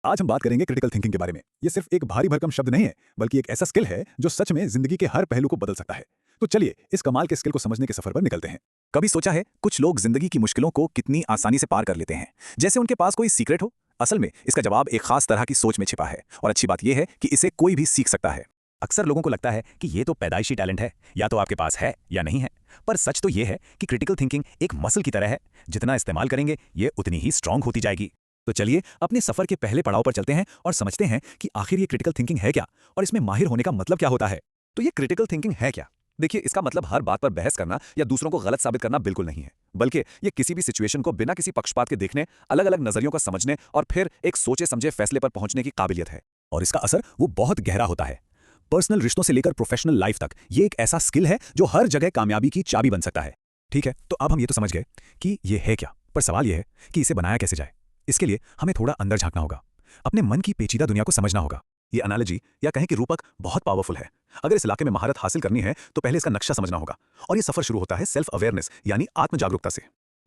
आज हम बात करेंगे क्रिटिकल थिंकिंग के बारे में। ये सिर्फ एक भारी भरकम शब्द नहीं है, बल्कि एक ऐसा स्किल है जो सच में जिंदगी के हर पहलू को बदल सकता है। तो चलिए इस कमाल के स्किल को समझने के सफर पर निकलते हैं। कभी सोचा है कुछ लोग जिंदगी की मुश्किलों को कितनी आसानी से पार कर लेते हैं, जैसे उनके पास कोई सीक्रेट हो? असल में इसका जवाब एक खास तरह की सोच में छिपा है, और अच्छी बात यह है कि इसे कोई भी सीख सकता है। अक्सर लोगों को लगता है कि ये तो पैदाइशी टैलेंट है, या तो आपके पास है या नहीं है। पर सच तो यह है कि क्रिटिकल थिंकिंग एक मसल की तरह है, जितना इस्तेमाल करेंगे ये उतनी ही स्ट्रांग होती जाएगी। तो चलिए अपने सफर के पहले पड़ाव पर चलते हैं और समझते हैं कि आखिर ये क्रिटिकल थिंकिंग है क्या, और इसमें माहिर होने का मतलब क्या होता है। तो ये क्रिटिकल थिंकिंग है क्या? देखिए, इसका मतलब हर बात पर बहस करना या दूसरों को गलत साबित करना बिल्कुल नहीं है, बल्कि ये किसी भी सिचुएशन को बिना किसी पक्षपात के देखने, अलग अलग नजरियों का समझने और फिर एक सोचे समझे फैसले पर पहुंचने की काबिलियत है। और इसका असर वो बहुत गहरा होता है। पर्सनल रिश्तों से लेकर प्रोफेशनल लाइफ तक ये एक ऐसा स्किल है जो हर जगह कामयाबी की चाबी बन सकता है। ठीक है, तो अब हम ये तो समझ गए कि ये है क्या, पर सवाल ये है कि इसे बनाया कैसे जाए। इसके लिए हमें थोड़ा अंदर झांकना होगा, अपने मन की पेचीदा दुनिया को समझना होगा। ये एनालॉजी या कहें कि रूपक बहुत पावरफुल है। अगर इस इलाके में महारत हासिल करनी है तो पहले इसका नक्शा समझना होगा, और ये सफर शुरू होता है सेल्फ अवेयरनेस यानी आत्म जागरूकता से।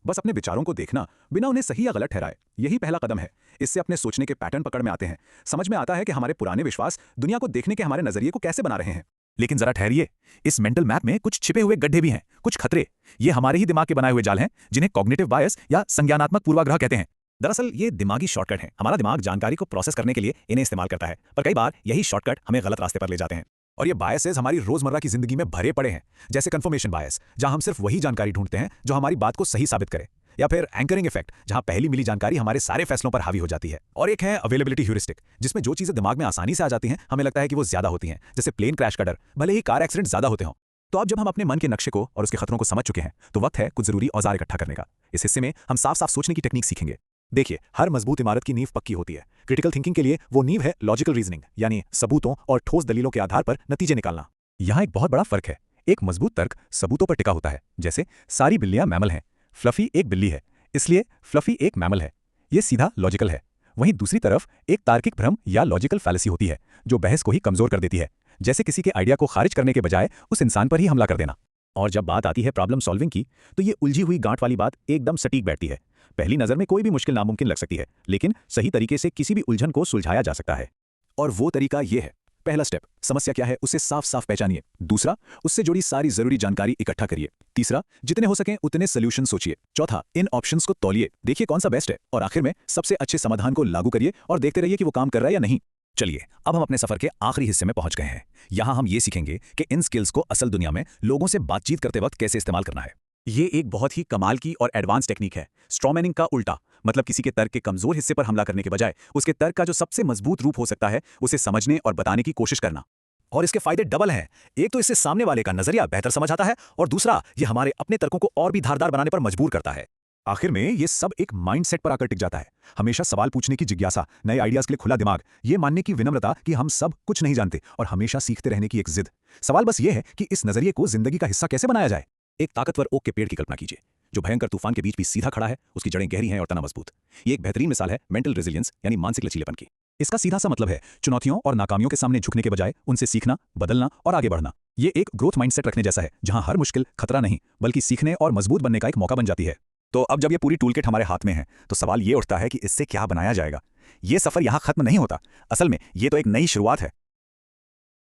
बस अपने विचारों को देखना बिना उन्हें सही या गलत ठहराए, यही पहला कदम है। इससे अपने सोचने के पैटर्न पकड़ में आते हैं, समझ में आता है कि हमारे पुराने विश्वास दुनिया को देखने के हमारे नजरिए को कैसे बना रहे हैं। लेकिन जरा ठहरिए, इस मेंटल मैप में कुछ छिपे हुए गड्ढे भी हैं, कुछ खतरे। ये हमारे ही दिमाग के बनाए हुए जाल हैं, जिन्हें कॉग्निटिव बायस या संज्ञानात्मक पूर्वाग्रह कहते हैं। दरअसल ये दिमागी शॉर्टकट है। हमारा दिमाग जानकारी को प्रोसेस करने के लिए इन्हें इस्तेमाल करता है, पर कई बार यही शॉर्टकट हमें गलत रास्ते पर ले जाते हैं। और ये बायसेस हमारी रोजमर्रा की जिंदगी में भरे पड़े हैं, जैसे कंफर्मेशन बायस, जहां हम सिर्फ वही जानकारी ढूंढते हैं जो हमारी बात को सही साबित करे, या फिर एंकरिंग इफेक्ट, जहां पहली मिली जानकारी हमारे सारे फैसलों पर हावी हो जाती है। और एक है अवेलेबिलिटी ह्यूरिस्टिक, जिसमें जो चीजें दिमाग में आसानी से आ जाती हैं हमें लगता है कि वो ज्यादा होती हैं, जैसे प्लेन क्रैश का डर, भले ही कार एक्सीडेंट ज्यादा होते हों। तो अब जब हम अपने मन के नक्शे को और उसके खतरों को समझ चुके हैं, तो वक्त है कुछ जरूरी औजार इकट्ठा करने का। इस हिस्से में हम साफ साफ सोचने की टेक्निक सीखेंगे। देखिए, हर मजबूत इमारत की नींव पक्की होती है। क्रिटिकल थिंकिंग के लिए वो नींव है लॉजिकल रीजनिंग, यानी सबूतों और ठोस दलीलों के आधार पर नतीजे निकालना। यहाँ एक बहुत बड़ा फर्क है। एक मजबूत तर्क सबूतों पर टिका होता है, जैसे सारी बिल्लियां मैमल हैं, फ्लफी एक बिल्ली है, इसलिए फ्लफी एक मैमल है। ये सीधा लॉजिकल है। वहीं दूसरी तरफ एक तार्किक भ्रम या लॉजिकल फैलेसी होती है, जो बहस को ही कमजोर कर देती है, जैसे किसी के आइडिया को खारिज करने के बजाय उस इंसान पर ही हमला कर देना। और जब बात आती है प्रॉब्लम सॉल्विंग की, तो ये उलझी हुई गांठ वाली बात एकदम सटीक बैठती है। पहली नजर में कोई भी मुश्किल नामुमकिन लग सकती है, लेकिन सही तरीके से किसी भी उलझन को सुलझाया जा सकता है। और वो तरीका ये है। पहला स्टेप, समस्या क्या है उसे साफ साफ पहचानिए। दूसरा, उससे जुड़ी सारी जरूरी जानकारी इकट्ठा करिए। तीसरा, जितने हो सकें उतने सोल्यूशन सोचिए। चौथा, इन ऑप्शंस को तौलिए, देखिए कौन सा बेस्ट है, और आखिर में सबसे अच्छे समाधान को लागू करिए और देखते रहिए कि वो काम कर रहा है या नहीं। चलिए अब हम अपने सफर के आखिरी हिस्से में पहुंच गए हैं। यहां हम ये सीखेंगे कि इन स्किल्स को असल दुनिया में लोगों से बातचीत करते वक्त कैसे इस्तेमाल करना है। ये एक बहुत ही कमाल की और एडवांस टेक्निक है। स्ट्रॉमैनिंग का उल्टा, मतलब किसी के तर्क के कमजोर हिस्से पर हमला करने के बजाय उसके तर्क का जो सबसे मजबूत रूप हो सकता है उसे समझने और बताने की कोशिश करना। और इसके फायदे डबल हैं। एक तो इससे सामने वाले का नजरिया बेहतर समझ आता है, और दूसरा, ये हमारे अपने तर्कों को और भी धारदार बनाने पर मजबूर करता है। आखिर में ये सब एक माइंडसेट पर आकर टिक जाता है। हमेशा सवाल पूछने की जिज्ञासा, नए आइडियाज के लिए खुला दिमाग, ये मानने की विनम्रता कि हम सब कुछ नहीं जानते, और हमेशा सीखते रहने की एक जिद। सवाल बस ये है कि इस नजरिए को जिंदगी का हिस्सा कैसे बनाया जाए। एक ताकतवर ओक के पेड़ की कल्पना कीजिए, जो भयंकर तूफान के बीच भी सीधा खड़ा है, उसकी जड़ें गहरी हैं और तना मजबूत। ये एक बेहतरीन मिसाल है मेंटल रेजिलियंस यानी मानसिक लचीलेपन की। इसका सीधा सा मतलब है चुनौतियों और नाकामियों के सामने झुकने के बजाय उनसे सीखना, बदलना और आगे बढ़ना। ये एक ग्रोथ माइंडसेट रखने जैसा है, जहां हर मुश्किल खतरा नहीं, बल्कि सीखने और मजबूत बनने का एक मौका बन जाती है। तो अब जब ये पूरी टूलकिट हमारे हाथ में है, तो सवाल ये उठता है कि इससे क्या बनाया जाएगा। ये सफर यहाँ खत्म नहीं होता। असल में ये तो एक नई शुरुआत है।